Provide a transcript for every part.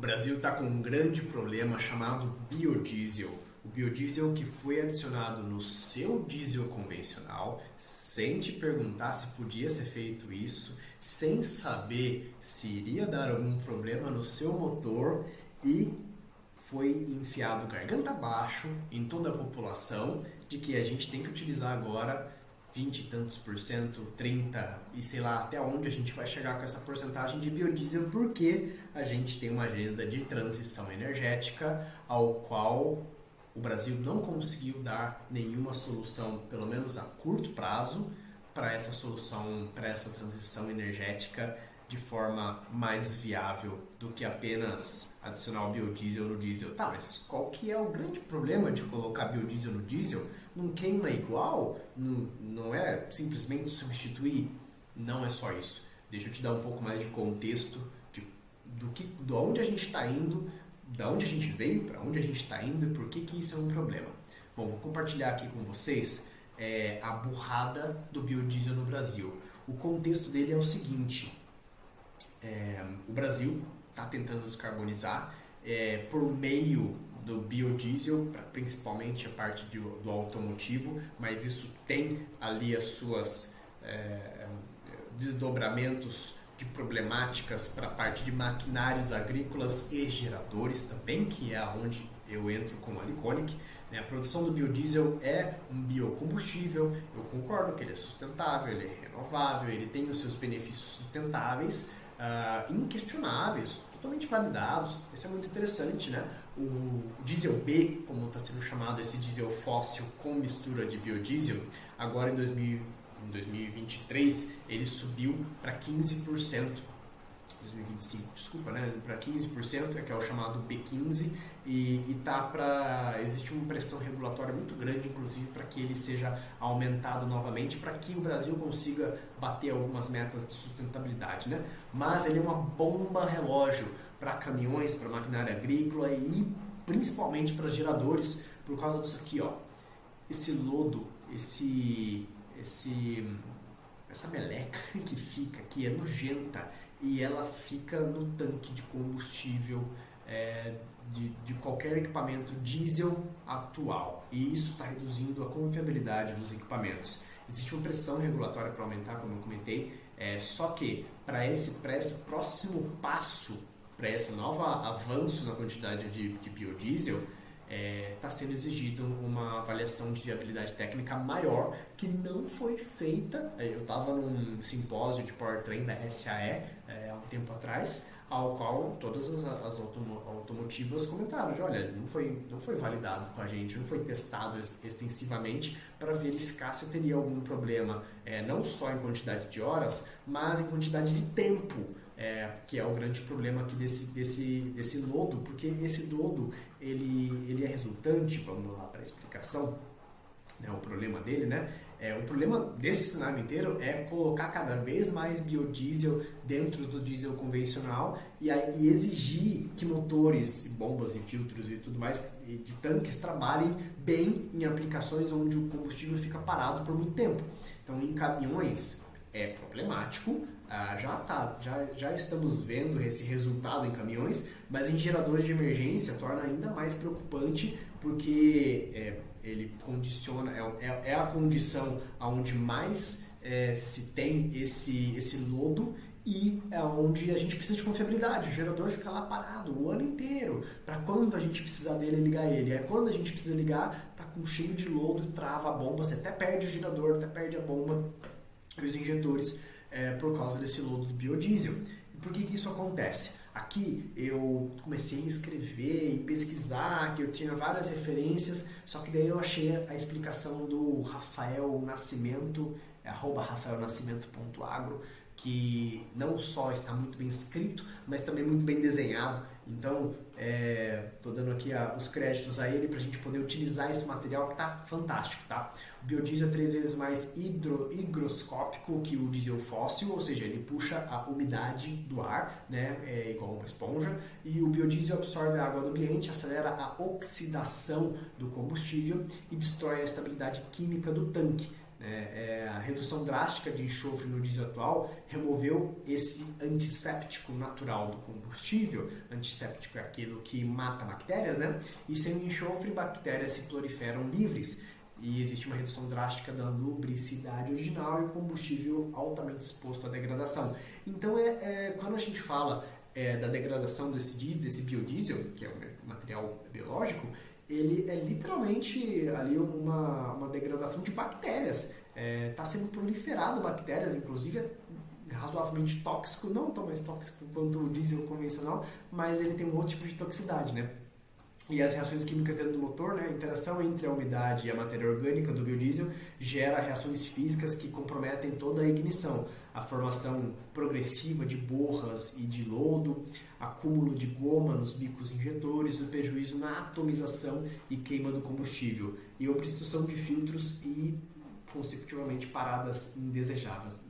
Brasil está com um grande problema chamado biodiesel. O biodiesel que foi adicionado no seu diesel convencional, sem te perguntar se podia ser feito isso, sem saber se iria dar algum problema no seu motor, e foi enfiado garganta abaixo em toda a população de que a gente tem que utilizar agora 20 e tantos por cento, 30 e sei lá até onde a gente vai chegar com essa porcentagem de biodiesel, porque a gente tem uma agenda de transição energética ao qual o Brasil não conseguiu dar nenhuma solução, pelo menos a curto prazo, para essa solução, para essa transição energética de forma mais viável do que apenas adicionar o biodiesel no diesel. Tá, mas qual que é o grande problema de colocar biodiesel no diesel? Não queima igual? Não é simplesmente substituir? Não é só isso. Deixa eu te dar um pouco mais de contexto de onde a gente está indo, da onde a gente veio, para onde a gente está indo e por que isso é um problema. Bom, vou compartilhar aqui com vocês a burrada do biodiesel no Brasil. O contexto dele é o seguinte: o Brasil está tentando descarbonizar por meio do biodiesel, principalmente a parte do automotivo, mas isso tem ali as suas desdobramentos de problemáticas para a parte de maquinários agrícolas e geradores também, que é onde eu entro com a Liconic. A produção do biodiesel é um biocombustível, eu concordo que ele é sustentável, ele é renovável, ele tem os seus benefícios sustentáveis, inquestionáveis, totalmente validados. Isso é muito interessante, né? O diesel B, como está sendo chamado, esse diesel fóssil com mistura de biodiesel, agora em 2023 ele subiu para 15%, 2025, desculpa, né? Para 15%, que é o chamado B15, e existe uma pressão regulatória muito grande, inclusive, para que ele seja aumentado novamente, para que o Brasil consiga bater algumas metas de sustentabilidade, né? Mas ele é uma bomba relógio para caminhões, para maquinária agrícola e principalmente para geradores, por causa disso aqui, ó. Esse lodo, essa meleca que fica, que é nojenta, e ela fica no tanque de combustível de qualquer equipamento diesel atual, e isso está reduzindo a confiabilidade dos equipamentos. Existe uma pressão regulatória para aumentar, como eu comentei, só que para esse próximo passo, para esse novo avanço na quantidade de biodiesel, está sendo exigido uma avaliação de viabilidade técnica maior, que não foi feita. Eu estava num simpósio de powertrain da SAE há um tempo atrás, ao qual todas as automotivas comentaram: olha, não foi validado com a gente, não foi testado extensivamente para verificar se teria algum problema, não só em quantidade de horas, mas em quantidade de tempo. Que é o grande problema aqui desse lodo, porque esse lodo ele é resultante, vamos lá para a explicação, né, o problema dele, né? O problema desse cenário inteiro é colocar cada vez mais biodiesel dentro do diesel convencional e exigir que motores, bombas e filtros e tudo mais, de tanques, trabalhem bem em aplicações onde o combustível fica parado por muito tempo. Então, em caminhões é problemático. Já estamos vendo esse resultado em caminhões, mas em geradores de emergência torna ainda mais preocupante, porque ele condiciona, é a condição onde mais se tem esse lodo, e é onde a gente precisa de confiabilidade. O gerador fica lá parado o ano inteiro. Para quando a gente precisar dele, ligar ele. Quando a gente precisa ligar, tá com cheio de lodo, trava a bomba, você até perde o gerador, até perde a bomba e os injetores, por causa desse lodo do biodiesel. E por que isso acontece? Aqui eu comecei a escrever e pesquisar, que eu tinha várias referências, só que daí eu achei a explicação do Rafael Nascimento, @rafaelnascimento.agro, que não só está muito bem escrito, mas também muito bem desenhado. Então, estou dando aqui os créditos a ele para a gente poder utilizar esse material, que está fantástico, tá? O biodiesel é 3 vezes mais higroscópico que o diesel fóssil, ou seja, ele puxa a umidade do ar, né? É igual uma esponja, e o biodiesel absorve a água do ambiente, acelera a oxidação do combustível e destrói a estabilidade química do tanque. A redução drástica de enxofre no diesel atual removeu esse antisséptico natural do combustível. Antisséptico é aquilo que mata bactérias, né? E sem o enxofre, bactérias se proliferam livres. E existe uma redução drástica da lubricidade original e o combustível altamente exposto à degradação. Então, quando a gente fala da degradação desse biodiesel, que é um material biológico, ele é literalmente ali uma degradação de bactérias. Está sendo proliferado bactérias, inclusive é razoavelmente tóxico, não tão mais tóxico quanto o diesel convencional, mas ele tem um outro tipo de toxicidade, né? E as reações químicas dentro do motor, né, a interação entre a umidade e a matéria orgânica do biodiesel gera reações físicas que comprometem toda a ignição. A formação progressiva de borras e de lodo, acúmulo de goma nos bicos injetores, o prejuízo na atomização e queima do combustível, e obstrução de filtros e, consecutivamente, paradas indesejáveis,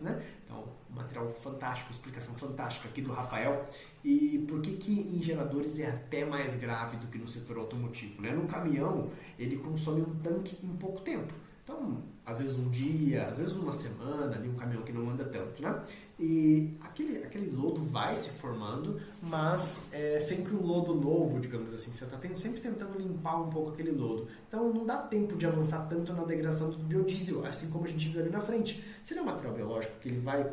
né? Então, material fantástico, explicação fantástica aqui do Rafael. E por que em geradores é até mais grave do que no setor automotivo, né? No caminhão, ele consome um tanque em pouco tempo. Então, às vezes um dia, às vezes uma semana, ali um caminhão que não anda tanto, né? E aquele lodo vai se formando, mas é sempre um lodo novo, digamos assim. Você está sempre tentando limpar um pouco aquele lodo. Então, não dá tempo de avançar tanto na degradação do biodiesel, assim como a gente viu ali na frente. Se ele é um material biológico que ele vai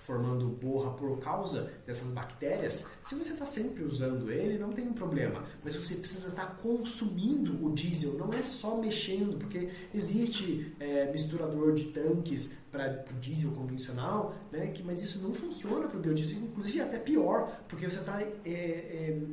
formando borra por causa dessas bactérias, se você está sempre usando ele, não tem um problema. Mas você precisa estar consumindo o diesel, não é só mexendo, porque existe misturador de tanques para o diesel convencional, né, mas isso não funciona para o biodiesel, inclusive é até pior, porque você está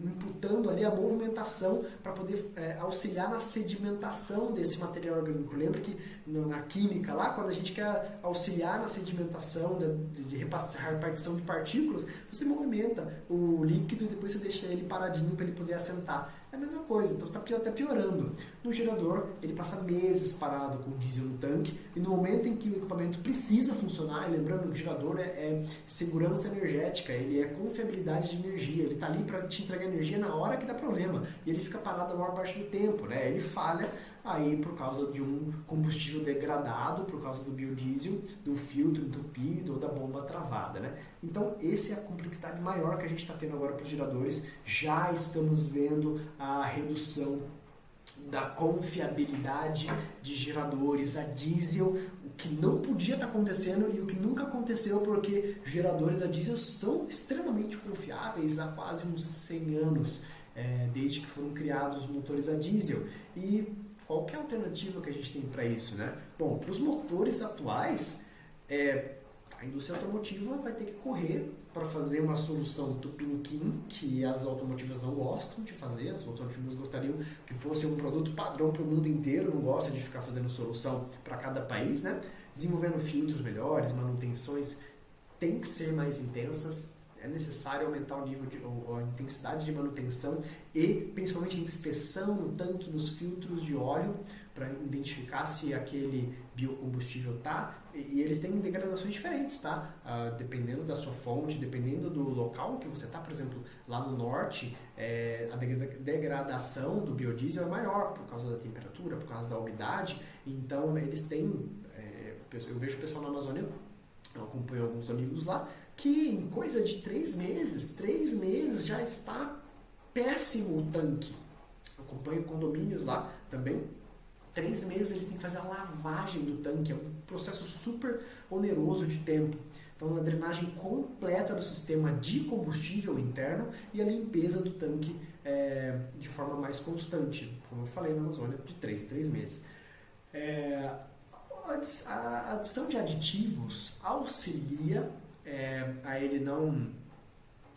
imputando ali a movimentação para poder auxiliar na sedimentação desse material orgânico. Lembra que na química lá, quando a gente quer auxiliar na sedimentação, de repartição de partículas, você movimenta o líquido e depois você deixa ele paradinho para ele poder assentar. É a mesma coisa, então está até piorando. No gerador, ele passa meses parado com o diesel no tanque, e no momento em que o equipamento precisa funcionar, e lembrando que o gerador é segurança energética, ele é confiabilidade de energia, ele está ali para te entregar energia na hora que dá problema, e ele fica parado a maior parte do tempo, né? Ele falha aí por causa de um combustível degradado, por causa do biodiesel, do filtro entupido ou da bomba travada, né? Então, essa é a complexidade maior que a gente está tendo agora para os geradores. Já estamos vendo a redução da confiabilidade de geradores a diesel, o que não podia estar acontecendo e o que nunca aconteceu, porque geradores a diesel são extremamente confiáveis há quase uns 100 anos, desde que foram criados os motores a diesel. E qual que é a alternativa que a gente tem para isso, né? Bom, para os motores atuais, a indústria automotiva vai ter que correr para fazer uma solução tupiniquim, que as automotivas não gostam de fazer. As automotivas gostariam que fosse um produto padrão para o mundo inteiro, não gostam de ficar fazendo solução para cada país, né? Desenvolvendo filtros melhores, manutenções tem que ser mais intensas. É necessário aumentar o nível a intensidade de manutenção e principalmente a inspeção no tanque, nos filtros de óleo, para identificar se aquele biocombustível está. E eles têm degradações diferentes, tá? Dependendo da sua fonte, dependendo do local que você está. Por exemplo, lá no norte, a degradação do biodiesel é maior por causa da temperatura, por causa da umidade. Então, eles têm... eu vejo o pessoal na Amazônia, eu acompanho alguns amigos lá, que em coisa de 3 meses já está péssimo o tanque. Eu acompanho condomínios lá também. 3 meses eles têm que fazer a lavagem do tanque, é um processo super oneroso de tempo. Então, a drenagem completa do sistema de combustível interno e a limpeza do tanque de forma mais constante, como eu falei na Amazônia, de 3 em 3 meses. A adição de aditivos auxilia a ele não...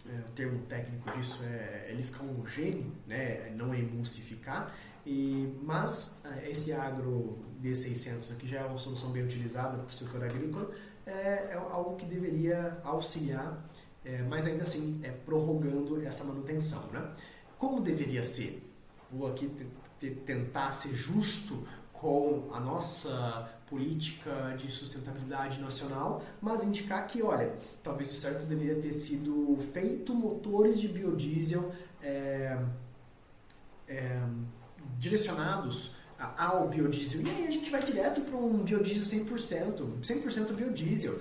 o termo técnico disso é ele ficar homogêneo, né? Não emulsificar. Mas esse agro D600 aqui já é uma solução bem utilizada para o setor agrícola, é algo que deveria auxiliar, mas ainda assim prorrogando essa manutenção, né? Como deveria ser? Vou aqui tentar ser justo com a nossa política de sustentabilidade nacional, mas indicar que, olha, talvez o certo deveria ter sido feito motores de biodiesel direcionados ao biodiesel. E aí a gente vai direto para um biodiesel 100% biodiesel,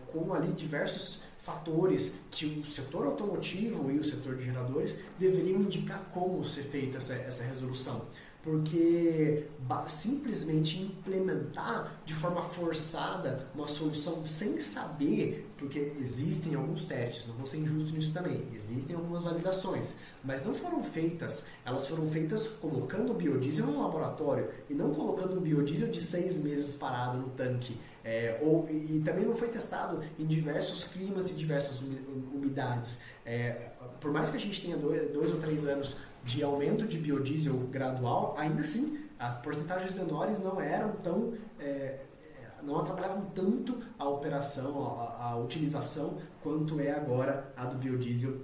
com ali diversos fatores que o setor automotivo e o setor de geradores deveriam indicar como ser feita essa resolução. Porque simplesmente implementar de forma forçada uma solução sem saber, porque existem alguns testes, não vou ser injusto nisso também, existem algumas validações, mas não foram feitas, elas foram feitas colocando o biodiesel no laboratório e não colocando o biodiesel de 6 meses parado no tanque. E também não foi testado em diversos climas e diversas umidades. Por mais que a gente tenha 2 ou 3 anos de aumento de biodiesel gradual, ainda assim as porcentagens menores não eram tão não atrapalhavam tanto a operação, a utilização, quanto é agora a do biodiesel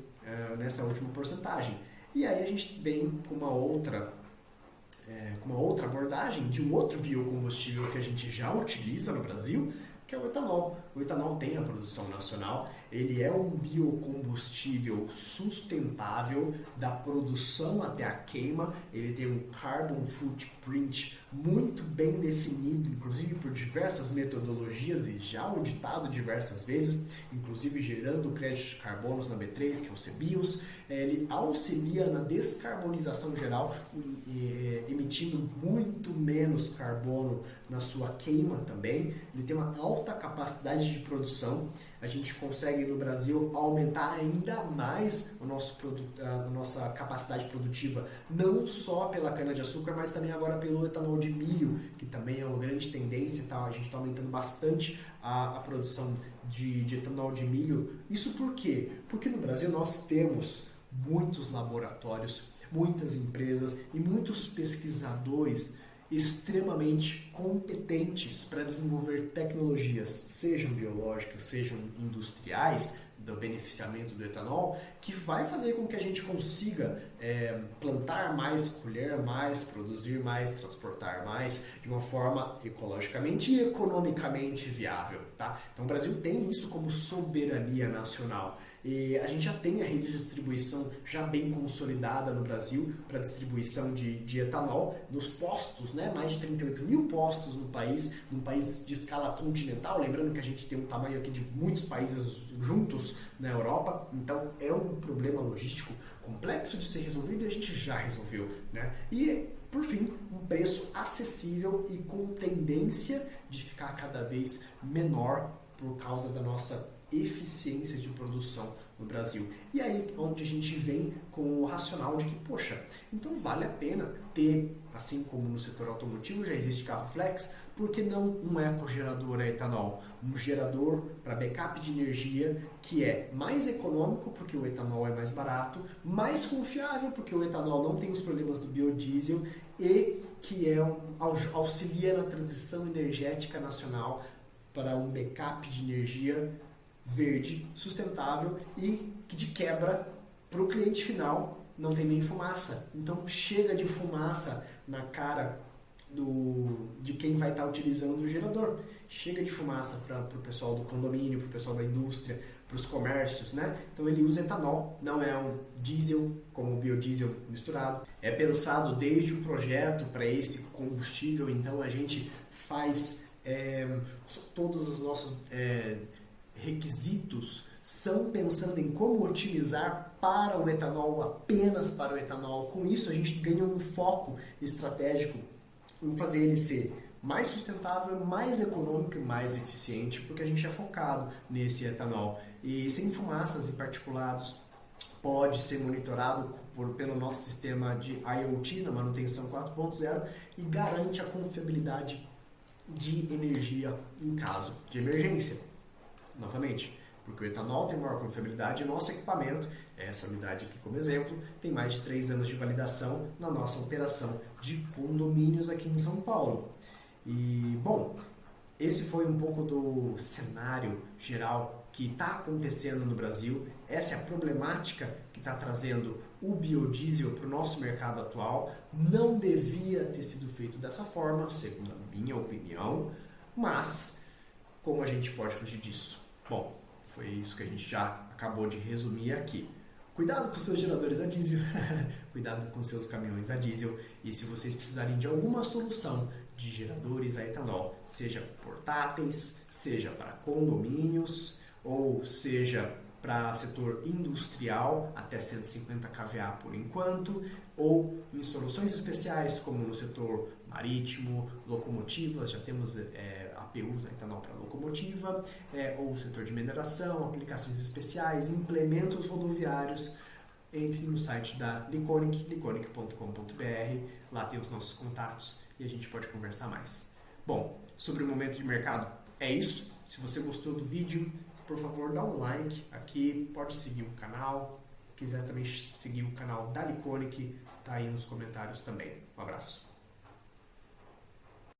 nessa última porcentagem. E aí a gente vem com uma outra abordagem de um outro biocombustível que a gente já utiliza no Brasil, que é o etanol. O etanol tem a produção nacional, ele é um biocombustível sustentável da produção até a queima, ele tem um carbon footprint muito bem definido, inclusive por diversas metodologias e já auditado diversas vezes, inclusive gerando créditos de carbono na B3, que é o CBIOS. Ele auxilia na descarbonização geral, emitindo muito menos carbono na sua queima também. Ele tem uma alta capacidade de produção. A gente consegue no Brasil aumentar ainda mais a nossa capacidade produtiva, não só pela cana-de-açúcar, mas também agora pelo etanol de milho, que também é uma grande tendência, tá? A gente está aumentando bastante a produção de etanol de milho. Isso por quê? Porque no Brasil nós temos muitos laboratórios, muitas empresas e muitos pesquisadores extremamente competentes para desenvolver tecnologias, sejam biológicas, sejam industriais, do beneficiamento do etanol, que vai fazer com que a gente consiga plantar mais, colher mais, produzir mais, transportar mais, de uma forma ecologicamente e economicamente viável. Tá? Então o Brasil tem isso como soberania nacional. E a gente já tem a rede de distribuição já bem consolidada no Brasil para distribuição de etanol nos postos, né? Mais de 38 mil postos no país, num país de escala continental, lembrando que a gente tem um tamanho aqui de muitos países juntos na Europa, então é um problema logístico complexo de ser resolvido e a gente já resolveu, né? E por fim, um preço acessível e com tendência de ficar cada vez menor por causa da nossa eficiência de produção no Brasil. E aí, onde a gente vem com o racional de que, poxa, então vale a pena ter, assim como no setor automotivo já existe carro flex, por que não um ecogerador a etanol? Um gerador para backup de energia que é mais econômico, porque o etanol é mais barato, mais confiável, porque o etanol não tem os problemas do biodiesel e que auxilia na transição energética nacional para um backup de energia verde, sustentável e que de quebra para o cliente final não tem nem fumaça. Então chega de fumaça na cara de quem vai estar utilizando o gerador. Chega de fumaça para o pessoal do condomínio, para o pessoal da indústria, para os comércios, né? Então ele usa etanol, não é um diesel como o biodiesel misturado. É pensado desde o projeto para esse combustível, então a gente faz todos os nossos requisitos são pensando em como otimizar para o etanol, apenas para o etanol. Com isso a gente ganha um foco estratégico em fazer ele ser mais sustentável, mais econômico e mais eficiente, porque a gente é focado nesse etanol. E sem fumaças e particulados, pode ser monitorado pelo nosso sistema de IoT, na manutenção 4.0, e garante a confiabilidade de energia em caso de emergência. Novamente, porque o etanol tem maior confiabilidade e nosso equipamento, essa unidade aqui como exemplo, tem mais de 3 anos de validação na nossa operação de condomínios aqui em São Paulo. E, bom, esse foi um pouco do cenário geral que está acontecendo no Brasil. Essa é a problemática que está trazendo o biodiesel para o nosso mercado atual. Não devia ter sido feito dessa forma, segundo a minha opinião, mas como a gente pode fugir disso? Bom, foi isso que a gente já acabou de resumir aqui. Cuidado com seus geradores a diesel, cuidado com seus caminhões a diesel, e se vocês precisarem de alguma solução de geradores a etanol, seja portáteis, seja para condomínios, ou seja para setor industrial, até 150 kVA por enquanto, ou em soluções especiais como no setor marítimo, locomotivas, já temos APUs, etanol para locomotiva, ou setor de mineração, aplicações especiais, implementos rodoviários. Entre no site da Liconic, liconic.com.br, lá tem os nossos contatos e a gente pode conversar mais. Bom, sobre o momento de mercado é isso. Se você gostou do vídeo, por favor, dá um like aqui, pode seguir o canal. Se quiser também seguir o canal da Liconic, tá aí nos comentários também. Um abraço.